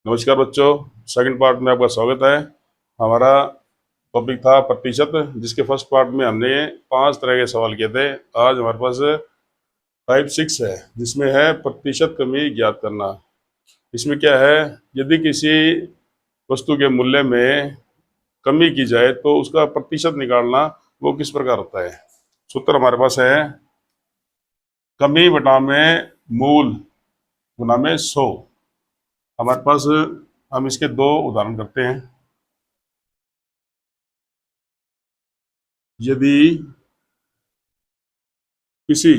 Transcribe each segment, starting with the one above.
नमस्कार बच्चों, second part में आपका स्वागत है। हमारा टॉपिक था प्रतिशत, जिसके फर्स्ट पार्ट में हमने 5 तरह के सवाल किए थे। आज हमारे पास टाइप 6 है, जिसमें है प्रतिशत कमी ज्ञात करना। इसमें क्या है, यदि किसी वस्तु के मूल्य में कमी की जाए तो उसका प्रतिशत निकालना वो किस प्रकार होता है। सूत्र हमारे पास है कमी बटा में मूल गुना में 100। हमारे पास हम इसके दो उदाहरण करते हैं। यदि किसी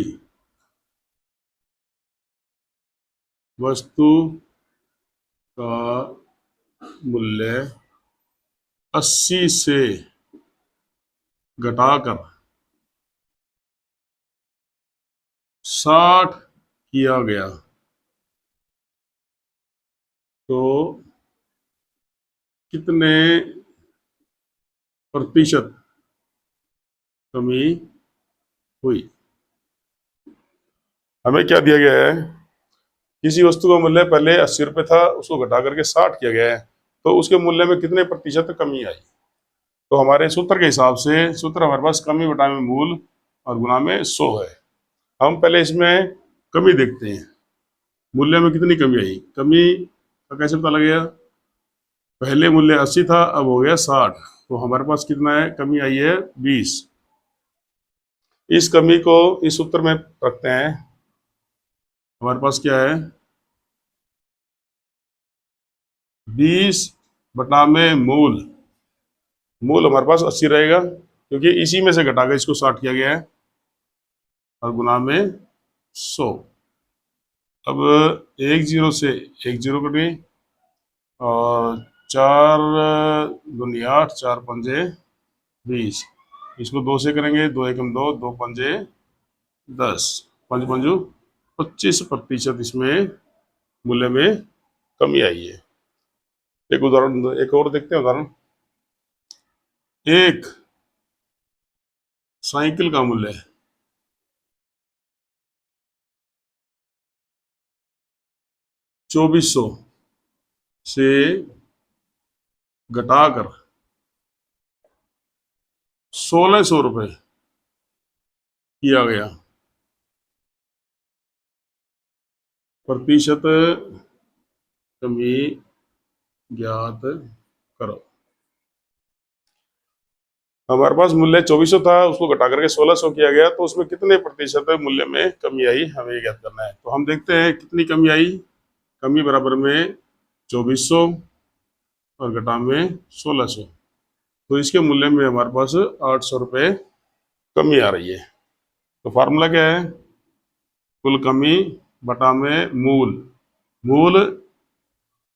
वस्तु का मूल्य 80 से घटाकर 60 किया गया तो कितने प्रतिशत कमी हुई। हमें क्या दिया गया है, किसी वस्तु का मूल्य पहले 80 रुपये था, उसको घटा करके 60 किया गया है, तो उसके मूल्य में कितने प्रतिशत कमी आई। तो हमारे सूत्र के हिसाब से सूत्र हमारे पास कमी बटा में मूल और गुना में 100 है। हम पहले इसमें कमी देखते हैं, मूल्य में कितनी कमी आई। कमी का कैसे पता लगेगा, पहले मूल्य 80 था, अब हो गया 60, तो हमारे पास कितना है, कमी आई है 20। इस कमी को इस सूत्र में रखते हैं। हमारे पास क्या है, 20 बटा में मूल। मूल हमारे पास 80 रहेगा, क्योंकि इसी में से घटाकर इसको 60 किया गया है, और गुना में 100। अब एक जीरो से एक जीरो कट गई, और 4 दूनी 8, 4 पंजे 20। इसको 2 से करेंगे, 2 एकम 2, 2 पंजे 10, 5 पंजू 25% इसमें मूल्य में कमी आई है। एक उदाहरण, एक और देखते हैं उदाहरण। एक साइकिल का मूल्य 2400 से घटाकर 1600 रुपये किया गया, प्रतिशत कमी ज्ञात करो। हमारे पास मूल्य 2400 था, उसको घटा करके 1600 किया गया, तो उसमें कितने प्रतिशत मूल्य में कमी आई, हमें ये ज्ञात करना है। तो हम देखते हैं कितनी कमी आई। कमी बराबर में 2400 और घटा में 1600, तो इसके मूल्य में हमारे पास 800 रुपये कमी आ रही है। तो फार्मूला क्या है, कुल कमी बटा में मूल। मूल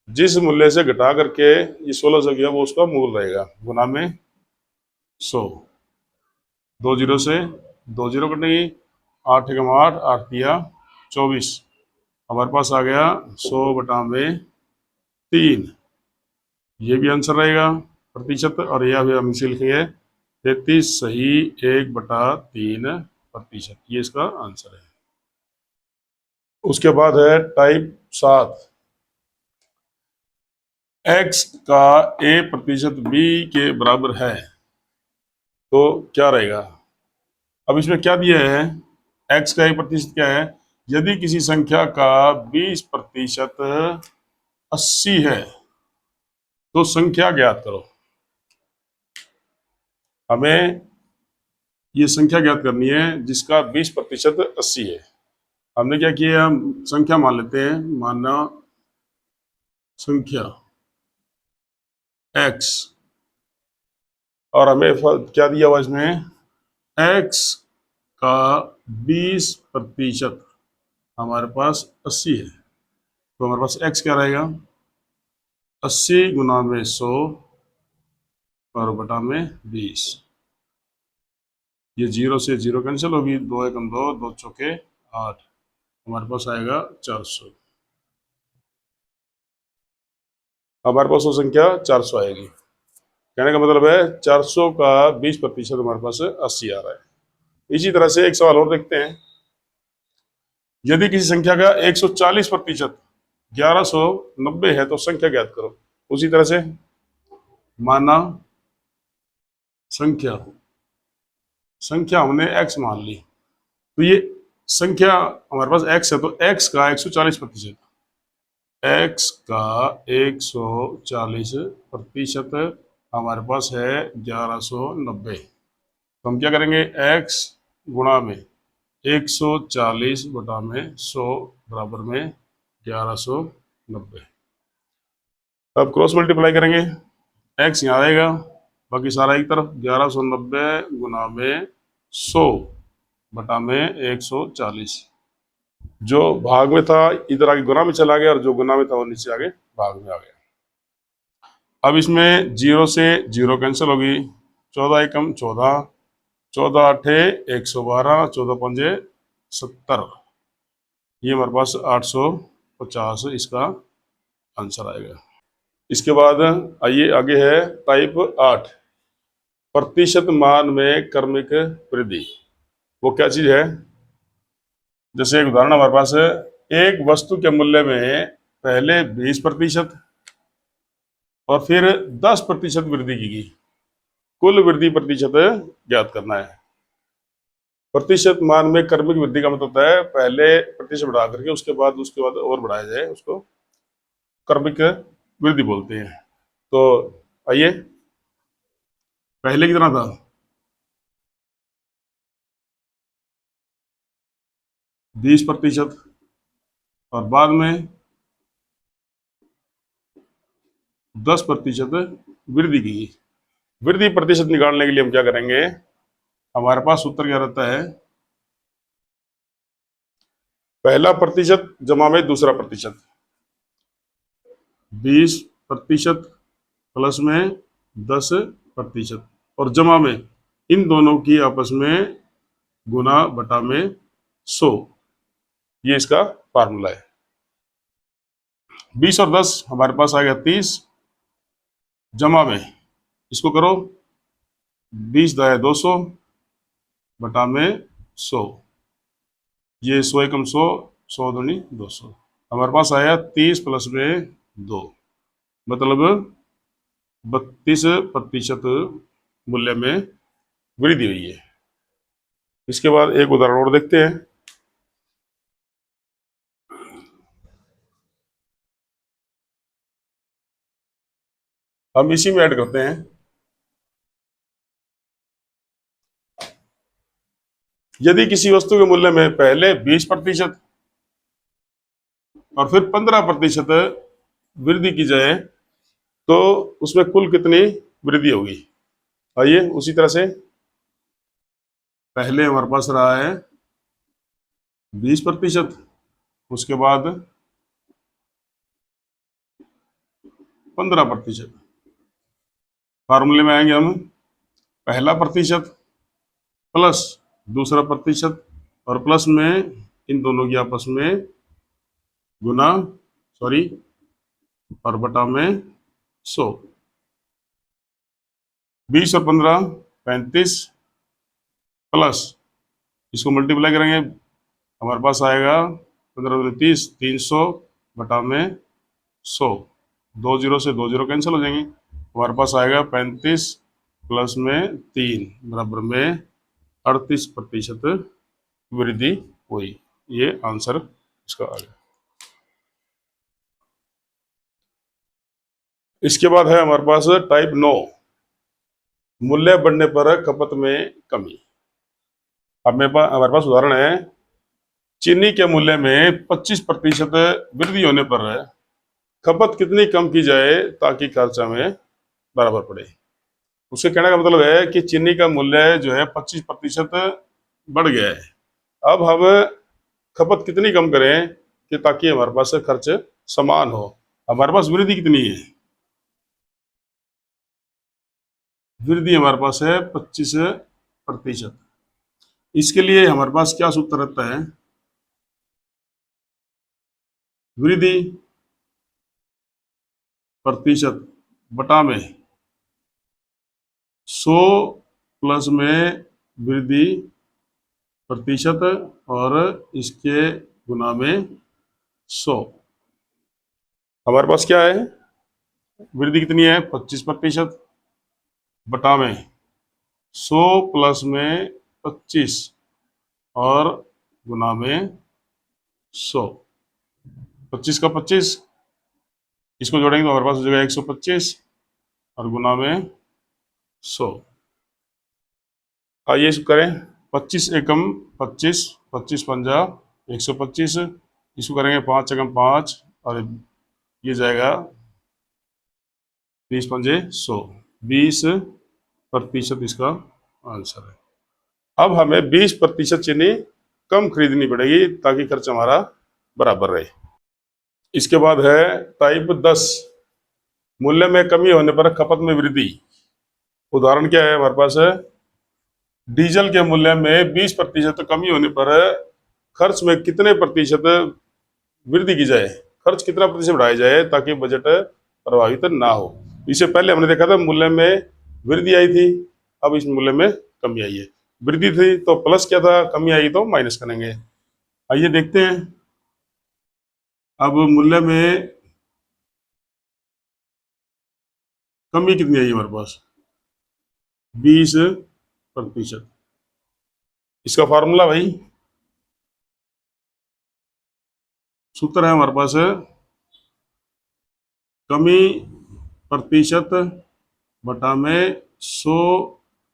जिस मूल्य से घटा करके ये 1600 किया, वो उसका मूल रहेगा, गुना में 100। 2 जीरो से 2 जीरो कटेगी, 8 एकम 8, 8 दिया 24। हमारे पास आ गया 100 बटा में 3। ये भी आंसर रहेगा प्रतिशत, और यह भी हम इसे लिखेंगे 33 सही 1/3%। ये इसका आंसर है। उसके बाद है टाइप 7। x का a% b के बराबर है तो क्या रहेगा। अब इसमें क्या दिया है, x का a% क्या है, यदि किसी संख्या का 20% 80 है तो संख्या ज्ञात करो। हमें ये संख्या ज्ञात करनी है जिसका 20% 80 है। हमने क्या किया, हम संख्या मान लेते हैं, मानना संख्या x, और हमें क्या दिया हुआ इसमें, x का 20% हमारे पास 80 है, तो हमारे पास x क्या रहेगा, 80 गुना में 100 और बटा में 20। ये 0 से 0 कैंसिल होगी, 2 एकम 2, 2 चौके 8, हमारे पास आएगा 400। हमारे पास वो संख्या 400 आएगी। कहने का मतलब है 400 का 20% हमारे पास 80 आ रहा है। इसी तरह से एक सवाल और देखते हैं। यदि किसी संख्या का 140% 1190 है तो संख्या ज्ञात करो। उसी तरह से माना संख्या, संख्या हमने x मान ली, तो ये संख्या हमारे पास x है, तो x का 140%, x का 140% हमारे पास है 1190। तो हम क्या करेंगे, x गुणा में 140 बटा में 100 बराबर में 1190। अब क्रॉस मल्टीप्लाई करेंगे, x यहाँ आएगा, बाकी सारा एक तरफ, 1190 गुना में 100 बटा में 140। जो भाग में था इधर आगे गुना में चला गया, और जो गुना में था वो नीचे आगे भाग में आ गया। अब इसमें 0 से 0 कैंसिल होगी, 14 एकम 14, 14 अठे 112, 14 पंजे 70, ये हमारे पास 850 इसका आंसर आएगा। इसके बाद आइए आगे है टाइप 8, प्रतिशत मान में क्रमिक वृद्धि। वो क्या चीज है, जैसे एक उदाहरण हमारे पास है, एक वस्तु के मूल्य में पहले 20% और फिर 10% वृद्धि की गई, कुल वृद्धि प्रतिशत ज्ञात करना है। प्रतिशत मान में क्रमिक वृद्धि का मतलब होता है पहले प्रतिशत बढ़ा करके उसके बाद और बढ़ाया जाए, उसको क्रमिक वृद्धि बोलते हैं। तो आइए, पहले कितना था, 20%, और बाद में 10% वृद्धि की। वृद्धि प्रतिशत निकालने के लिए हम क्या करेंगे, हमारे पास सूत्र क्या रहता है, पहला प्रतिशत जमा में दूसरा प्रतिशत, 20% प्लस में 10%, और जमा में इन दोनों की आपस में गुना बटा में 100, ये इसका फार्मूला है। 20 और 10 हमारे पास आ गया 30, जमा में इसको करो 20 दाया 200 बटा में 100, ये 100 एकम 100, 100 दूनी 200, हमारे पास आया 30 प्लस में 2, मतलब 32% मूल्य में वृद्धि हुई है। इसके बाद एक उदाहरण और देखते हैं। हम इसी में ऐड करते हैं, यदि किसी वस्तु के मूल्य में पहले 20% और फिर 15% वृद्धि की जाए तो उसमें कुल कितनी वृद्धि होगी। आइए उसी तरह से, पहले हमारे पास रहा है 20%, उसके बाद 15%। फार्मूले में आएंगे हम, पहला प्रतिशत प्लस दूसरा प्रतिशत और प्लस में इन दोनों की आपस में गुना और बटा में 100, 20 और 15 35 प्लस इसको मल्टीप्लाई करेंगे, हमारे पास आएगा 15 30, 300 बटा में 100, 2 जीरो से 2 जीरो कैंसिल हो जाएंगे, हमारे पास आएगा 35 प्लस में 3 बराबर में 38% वृद्धि हुई। ये आंसर इसका आ गया। इसके बाद है हमारे पास टाइप 9, मूल्य बढ़ने पर खपत में कमी। अब हमारे पास उदाहरण है, चीनी के मूल्य में 25% वृद्धि होने पर खपत कितनी कम की जाए ताकि खर्चा में बराबर पड़े। उसके कहने का मतलब है कि चीनी का मूल्य जो है 25% बढ़ गया है, अब हम खपत कितनी कम करें कि ताकि हमारे पास खर्च समान हो। हमारे पास वृद्धि कितनी है, वृद्धि हमारे पास है 25%। इसके लिए हमारे पास क्या सूत्र रहता है, वृद्धि प्रतिशत बटा में 100 प्लस में वृद्धि प्रतिशत और इसके गुना में 100। हमारे पास क्या है, वृद्धि कितनी है 25% बटा में 100 प्लस में 25 और गुना में 100। 25 का 25, इसको जोड़ेंगे तो हमारे पास हो जाएगा 125 और गुना में 100। आइए इसको करें, 25 एकम 25, 25 पंजा 125, इसको करेंगे 5 एकम 5 और ये जाएगा 20 पंजे 100, 20% इसका आंसर है। अब हमें 20% चीनी कम खरीदनी पड़ेगी ताकि खर्च हमारा बराबर रहे। इसके बाद है टाइप 10, मूल्य में कमी होने पर खपत में वृद्धि। उदाहरण क्या है हमारे पास है, डीजल के मूल्य में 20% कमी होने पर खर्च में कितने प्रतिशत वृद्धि की जाए, खर्च कितना प्रतिशत बढ़ाया जाए ताकि बजट प्रभावित ना हो। इससे पहले हमने देखा था मूल्य में वृद्धि आई थी, अब इस मूल्य में कमी आई है। वृद्धि थी तो प्लस क्या था, कमी आई तो माइनस करेंगे। आइए देखते हैं, अब मूल्य में कमी कितनी आई हमारे पास 20%। इसका फार्मूला भाई, सूत्र है हमारे पास कमी प्रतिशत बटा में 100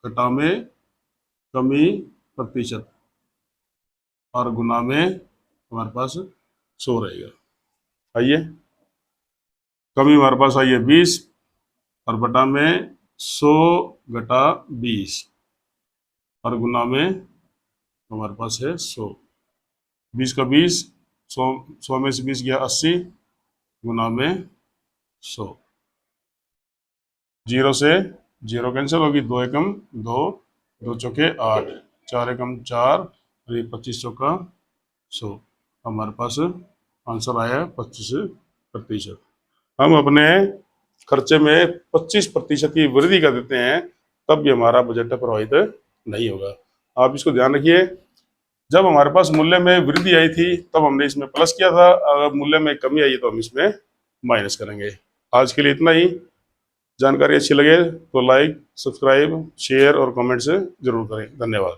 घटा में कमी प्रतिशत और गुना में हमारे पास 100 रहेगा। आइए, कमी हमारे पास आई है 20 और बटा में 100 घटा 20 और गुना में हमारे पास है 100। 20 का 20, 100 में से 20 गया 80 गुना में 100। 0 से 0 कैंसिल होगी, 2 एकम 2, 2 चौके 8, 4 एकम 4 और ये 25 चौका 100। हमारे पास आंसर आया 25%। हम अपने खर्चे में 25% की वृद्धि कर देते हैं तब भी हमारा बजट प्रभावित नहीं होगा। आप इसको ध्यान रखिए, जब हमारे पास मूल्य में वृद्धि आई थी तब हमने इसमें प्लस किया था, अगर मूल्य में कमी आई तो हम इसमें माइनस करेंगे। आज के लिए इतना ही। जानकारी अच्छी लगे तो लाइक, सब्सक्राइब, शेयर और कमेंट्स जरूर करें। धन्यवाद।